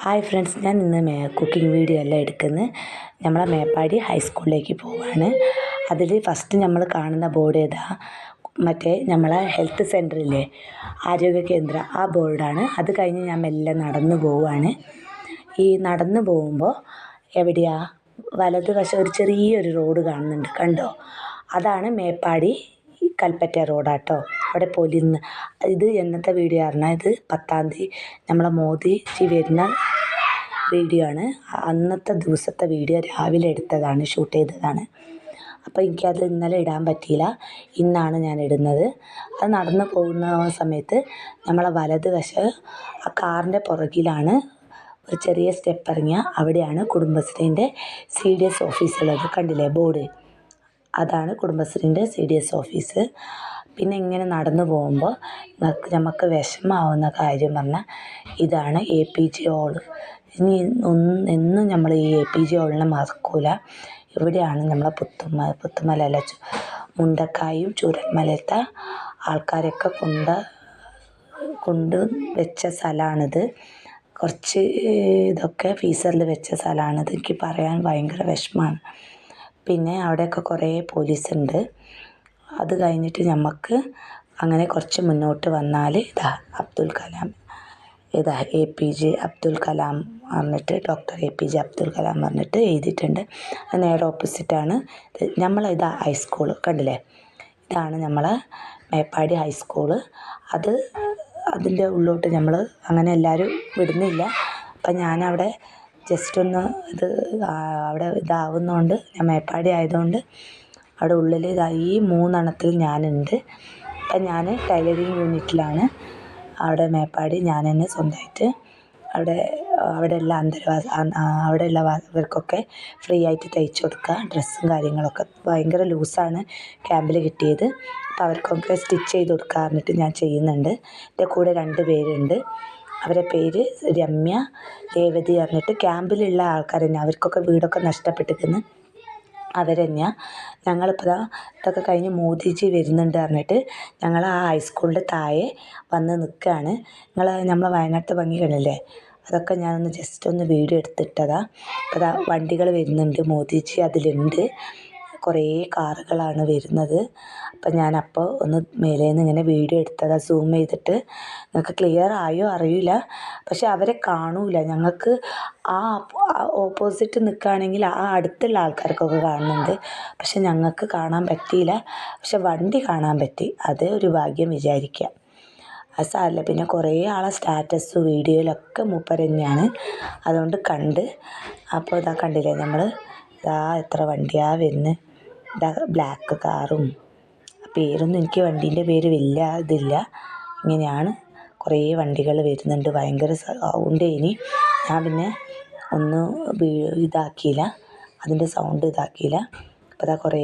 Hi friends, ഞാൻ ഇന്ന് cooking video എല്ലാം എടുക്കുന്നത് നമ്മളെ മേപ്പാടി ഹൈസ്കൂളിലേക്ക് പോവാണ്. അതിൽ ഫസ്റ്റ് നമ്മൾ കാണുന്ന ബോർഡ് ഏതാ, മറ്റേ നമ്മളെ ഹെൽത്ത് സെൻ്ററില്ലേ, ആരോഗ്യ കേന്ദ്രം, ആ ബോർഡാണ്. അത് കഴിഞ്ഞ് ഞാൻ മെല്ലെ നടന്നു പോവുകയാണ്. ഈ നടന്നു പോകുമ്പോൾ എവിടെയാ, വലതുവശം ഒരു ചെറിയൊരു റോഡ് കാണുന്നുണ്ട്, കണ്ടോ? അതാണ് മേപ്പാടി കൽപ്പറ്റ റോഡാട്ടോ. അവിടെ പൊലിന്ന് ഇത് എന്നത്തെ വീഡിയോ പറഞ്ഞാൽ, ഇത് 10-ാം തീയതി നമ്മളെ മോദിജി വരുന്ന വീഡിയോ ആണ്. അന്നത്തെ ദിവസത്തെ വീഡിയോ രാവിലെ എടുത്തതാണ്, ഷൂട്ട് ചെയ്തതാണ്. അപ്പോൾ എനിക്കത് ഇന്നലെ ഇടാൻ പറ്റിയില്ല, ഇന്നാണ് ഞാൻ ഇടുന്നത്. അത് നടന്നു പോകുന്ന സമയത്ത് നമ്മളെ വലതുവശം ആ കാറിൻ്റെ പുറകിലാണ് ഒരു ചെറിയ സ്റ്റെപ്പ് ഇറങ്ങിയാൽ അവിടെയാണ് കുടുംബശ്രീൻ്റെ CDS ഓഫീസുള്ളത്. കണ്ടില്ലേ ബോർഡ്? അതാണ് കുടുംബശ്രീൻ്റെ CDS ഓഫീസ്. പിന്നെ ഇങ്ങനെ നടന്നു പോകുമ്പോൾ നമുക്ക് വിഷമാവുന്ന കാര്യം പറഞ്ഞാൽ ഇതാണ് APJ ഹാള്. ഇനി എന്നും നമ്മൾ ഈ APJ ഹാളിനെ മറക്കൂല. ഇവിടെയാണ് നമ്മളെ പുത്തുമല മുണ്ടക്കായും ചൂരന്മലത്തെ ആൾക്കാരൊക്കെ കൊണ്ട് വെച്ച സ്ഥലമാണിത്. കുറച്ച് ഇതൊക്കെ ഫീസറിൽ വെച്ച സ്ഥലമാണിത്. എനിക്ക് പറയാൻ ഭയങ്കര വിഷമമാണ്. പിന്നെ അവിടെയൊക്കെ കുറേ പോലീസുണ്ട്. അത് കഴിഞ്ഞിട്ട് നമുക്ക് അങ്ങനെ കുറച്ച് മുന്നോട്ട് വന്നാൽ ഇതാ അബ്ദുൽ കലാം, ഇതാ APJ അബ്ദുൽ കലാം പറഞ്ഞിട്ട്, ഡോക്ടർ APJ അബ്ദുൽ കലാം പറഞ്ഞിട്ട് എഴുതിയിട്ടുണ്ട്. നേരെ ഓപ്പോസിറ്റാണ് നമ്മളിതാ ഹൈസ്കൂള്, കണ്ടില്ലേ? ഇതാണ് നമ്മളെ മേപ്പാടി ഹൈസ്കൂള്. അതിൻ്റെ ഉള്ളിലോട്ട് നമ്മൾ അങ്ങനെ എല്ലാവരും വിടുന്നില്ല. അപ്പം ഞാനവിടെ ജസ്റ്റ് ഒന്ന് അവിടെ ഇതാവുന്നതുകൊണ്ട്, ഞാൻ മേപ്പാടി ആയതുകൊണ്ട് അവിടെ ഉള്ളിൽ ഈ 3 ഞാനുണ്ട്. അപ്പം ഞാൻ ടൈലറിങ് യൂണിറ്റിലാണ് അവിടെ മേപ്പാടി. ഞാൻ തന്നെ സ്വന്തമായിട്ട് അവിടെയുള്ള അവിടെയുള്ളവർക്കൊക്കെ ഫ്രീ ആയിട്ട് തയ്ച്ചു കൊടുക്കുക. ഡ്രസ്സും കാര്യങ്ങളൊക്കെ ഭയങ്കര ലൂസാണ് ക്യാമ്പിൽ കിട്ടിയത്. അപ്പോൾ അവർക്കൊക്കെ സ്റ്റിച്ച് ചെയ്ത് കൊടുക്കുക പറഞ്ഞിട്ട് ഞാൻ ചെയ്യുന്നുണ്ട്. എൻ്റെ കൂടെ 2 പേരുണ്ട്. അവരുടെ പേര് രമ്യ, രേവതി പറഞ്ഞിട്ട്. ക്യാമ്പിലുള്ള ആൾക്കാർ തന്നെ, അവർക്കൊക്കെ വീടൊക്കെ നഷ്ടപ്പെട്ടിരിക്കുന്നു. അവർ തന്നെയാണ്. ഞങ്ങളിപ്പോൾ ഇതൊക്കെ കഴിഞ്ഞ് മോദിജി വരുന്നുണ്ട് പറഞ്ഞിട്ട് ഞങ്ങൾ ആ ഹൈസ്കൂളിൻ്റെ താഴെ വന്ന് നിൽക്കുകയാണ്. നമ്മളെ വയനാട്ടിലത്തെ ഭംഗി കണ്ടില്ലേ? അതൊക്കെ ഞാനൊന്ന് ജസ്റ്റ് ഒന്ന് വീഡിയോ എടുത്തിട്ടതാണ്. അപ്പോൾ വണ്ടികൾ വരുന്നുണ്ട്, മോദിജി അതിലുണ്ട്. കുറേ കാറുകളാണ് വരുന്നത്. അപ്പം ഞാനപ്പോൾ ഒന്ന് മേലേന്ന് ഇങ്ങനെ വീഡിയോ എടുത്തതാണ്, സൂം ചെയ്തിട്ട്. നിങ്ങൾക്ക് ക്ലിയർ ആയോ അറിയില്ല, പക്ഷെ അവരെ കാണൂല. ഞങ്ങൾക്ക് ആ ഓപ്പോസിറ്റ് നിൽക്കുകയാണെങ്കിൽ ആ അടുത്തുള്ള ആൾക്കാർക്കൊക്കെ കാണുന്നുണ്ട്, പക്ഷെ ഞങ്ങൾക്ക് കാണാൻ പറ്റിയില്ല. പക്ഷെ വണ്ടി കാണാൻ പറ്റി, അതേ ഒരു ഭാഗ്യം വിചാരിക്കുക. അത് സാരമില്ല. പിന്നെ കുറേ ആളെ സ്റ്റാറ്റസ് വീഡിയോയിലൊക്കെ മൂപ്പര് തന്നെയാണ്, അതുകൊണ്ട് കണ്ട്. അപ്പോൾ ഇതാ കണ്ടില്ലേ, നമ്മൾ എത്ര വണ്ടിയാണ് വരുന്നത്. ബ്ലാക്ക് കാറും, പേരൊന്നും എനിക്ക് വണ്ടീൻ്റെ പേര് വലിയ ഇതില്ല. ഇങ്ങനെയാണ് കുറേ വണ്ടികൾ വരുന്നുണ്ട്. ഭയങ്കര സൗണ്ട്. ഞാൻ പിന്നെ ഒന്നും ഇതാക്കിയില്ല, അതിൻ്റെ സൗണ്ട് ഇതാക്കിയില്ല. അപ്പോൾ കുറേ